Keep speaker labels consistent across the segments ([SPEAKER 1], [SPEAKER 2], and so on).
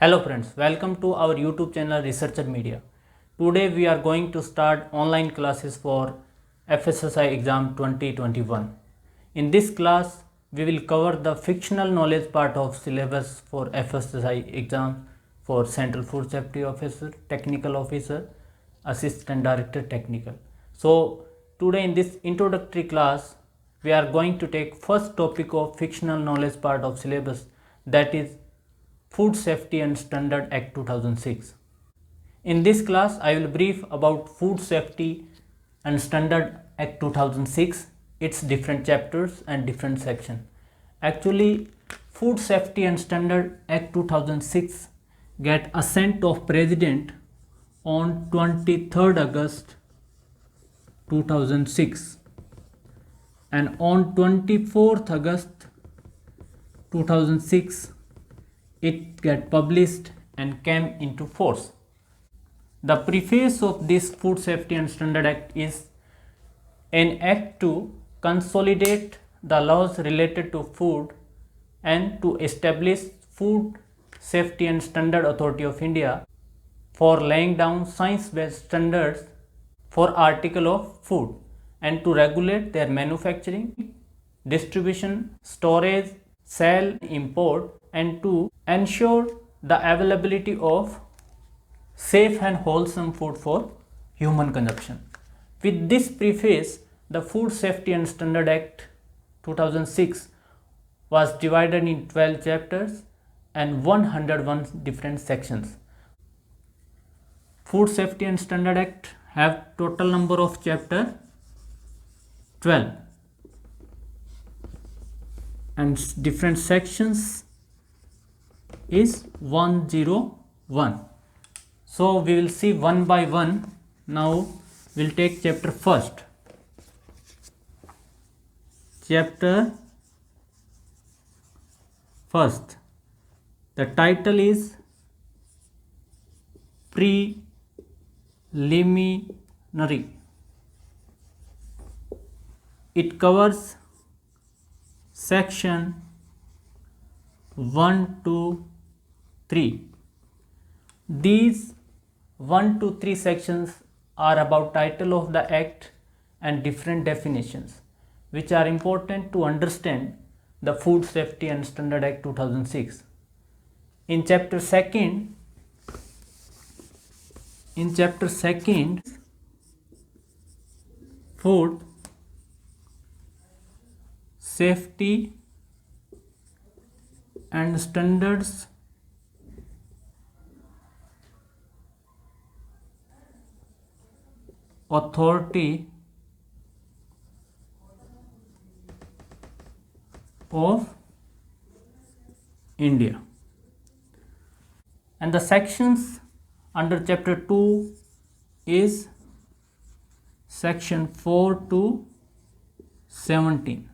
[SPEAKER 1] Hello friends, welcome to our YouTube channel Researcher Media. Today we are going to start online classes for FSSI exam 2021. In this class, we will cover the fictional knowledge part of syllabus for FSSI exam for Central Food Safety Officer, Technical Officer, Assistant Director Technical. So today in this introductory class, we are going to take first topic of fictional knowledge part of syllabus, that is Food Safety and Standard Act 2006. In this class, I will brief about Food Safety and Standard Act 2006, its different chapters and different sections. Actually, Food Safety and Standard Act 2006 get assent of President on 23rd August 2006 and on 24th August 2006 it get published and came into force. The preface of this Food Safety and Standard Act is an act to consolidate the laws related to food and to establish Food Safety and Standard Authority of India for laying down science-based standards for article of food and to regulate their manufacturing, distribution, storage, sale, import, and to ensure the availability of safe and wholesome food for human consumption. With this preface, the Food Safety and Standard Act 2006 was divided in 12 chapters and 101 different sections. Food Safety and Standard Act have total number of chapter 12 and different sections is 101. So we will see one by one. Now we'll take chapter first. Chapter first. The title is Preliminary. It covers section 1 to 3. These 1 to 3 sections are about title of the act and different definitions which are important to understand the Food Safety and Standard Act 2006. In chapter 2nd, Food Safety and Standards Authority of India, and the sections under chapter 2 is section 4 to 17.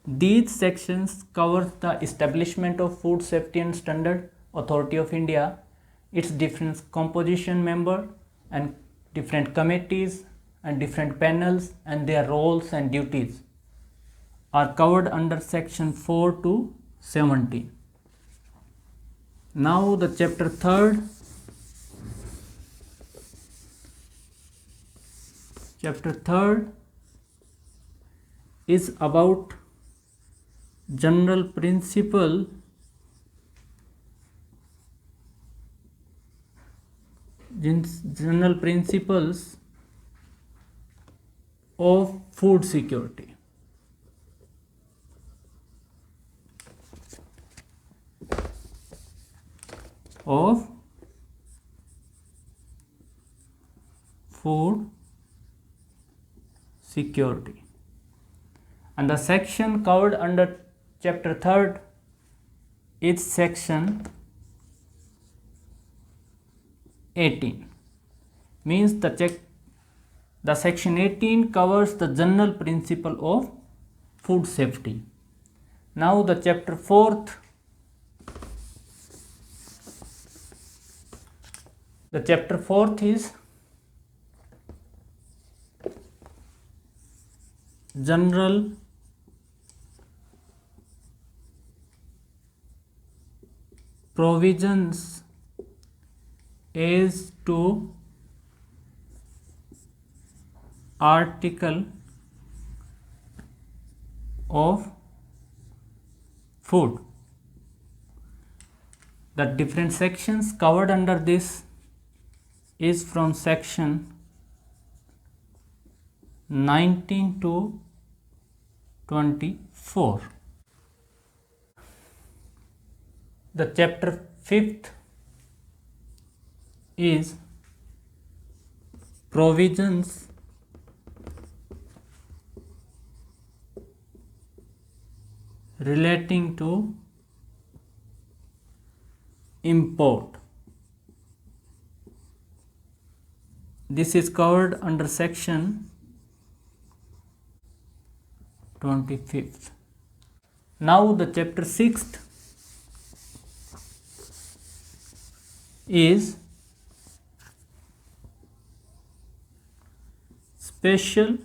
[SPEAKER 1] These sections cover the establishment of Food Safety and Standard Authority of India, its different composition member and different committees and different panels and their roles and duties are covered under section 4 to 17. Now the chapter 3rd. Chapter 3rd is about general principles of food security. Of food security, and the section covered under chapter 3rd is section 18. Means the section 18 covers the general principle of food safety. Now the chapter 4th. The chapter 4th is general provisions as to article of food. The different sections covered under this is from section 19 to 24. The chapter 5th is provisions relating to import. This is covered under section 25th. Now the chapter 6th is special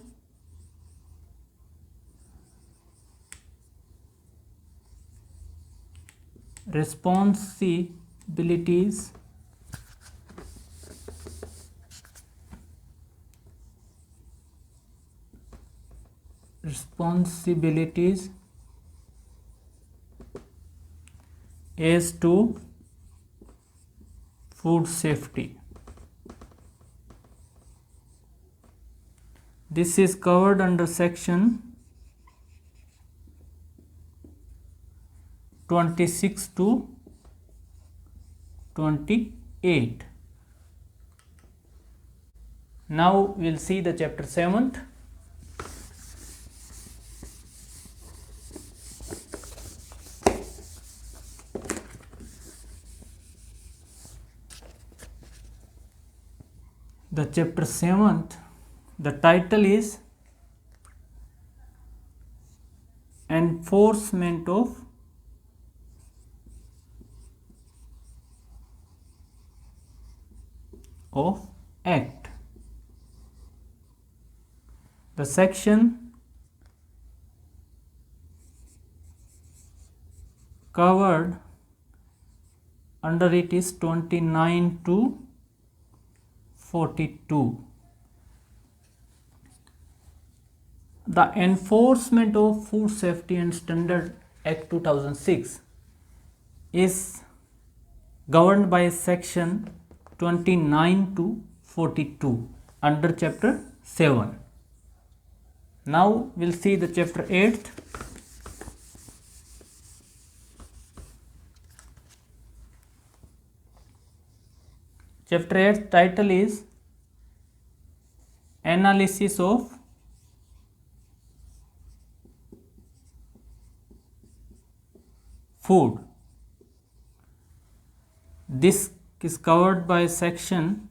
[SPEAKER 1] responsibilities as to food safety. This is covered under section 26 to 28. Now we'll see the chapter 7th. The chapter 7th, the title is Enforcement of Act. The section covered under it is 29 to 42. The Enforcement of Food Safety and Standard Act 2006 is governed by section 29 to 42 under chapter 7. Now we'll see the chapter 8th. Chapter 8 title is Analysis of Food. This is covered by section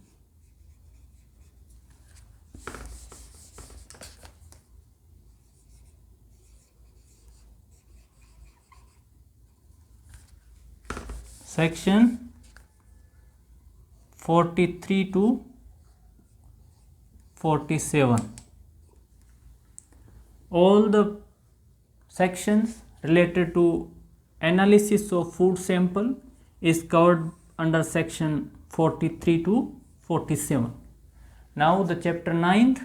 [SPEAKER 1] 43 to 47. All the sections related to analysis of food sample is covered under section 43 to 47. Now the chapter 9th.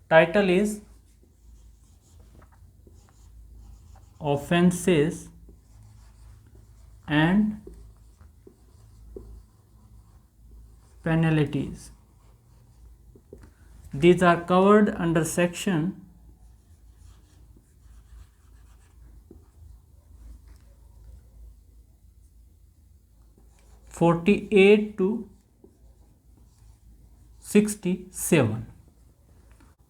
[SPEAKER 1] Title is Offenses and Penalties. These are covered under section 48 to 67.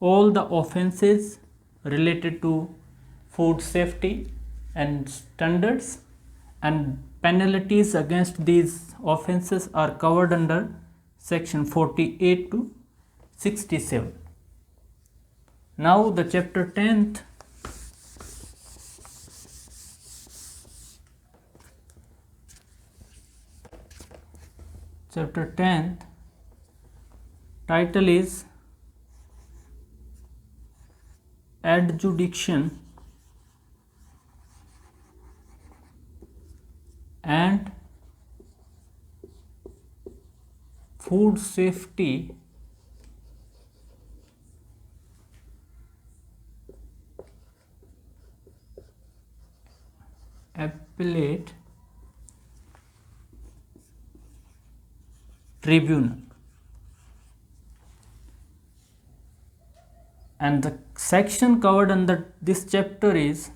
[SPEAKER 1] All the offenses related to food safety and standards and penalties against these offenses are covered under section 48 to 67. Now the chapter 10th. Chapter 10th title is Adjudication and food safety appellate tribunal. And the section covered under this chapter is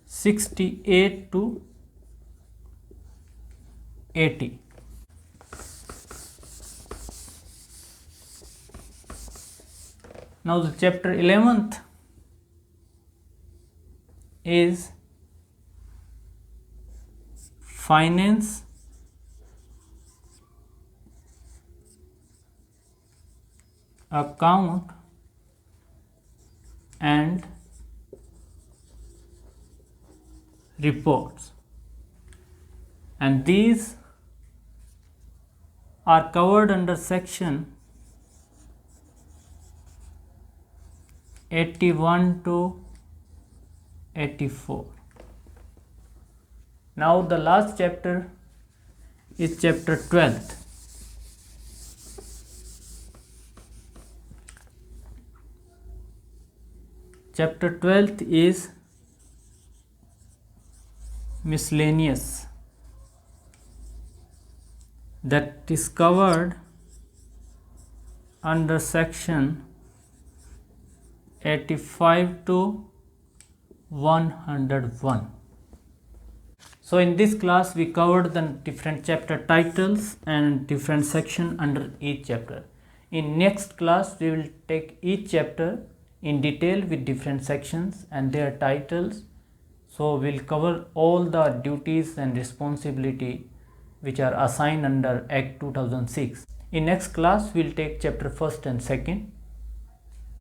[SPEAKER 1] (68) to 80. Now the chapter 11th is finance, account and reports, and these are covered under section 81 to 84. Now the last chapter is chapter 12th. Chapter 12th is miscellaneous, that is covered under section 85 to 101. So in this class we covered the different chapter titles and different section under each chapter. In next class we will take each chapter in detail with different sections and their titles. So we'll cover all the duties and responsibility which are assigned under Act 2006. In next class we'll take chapter 1st and 2nd.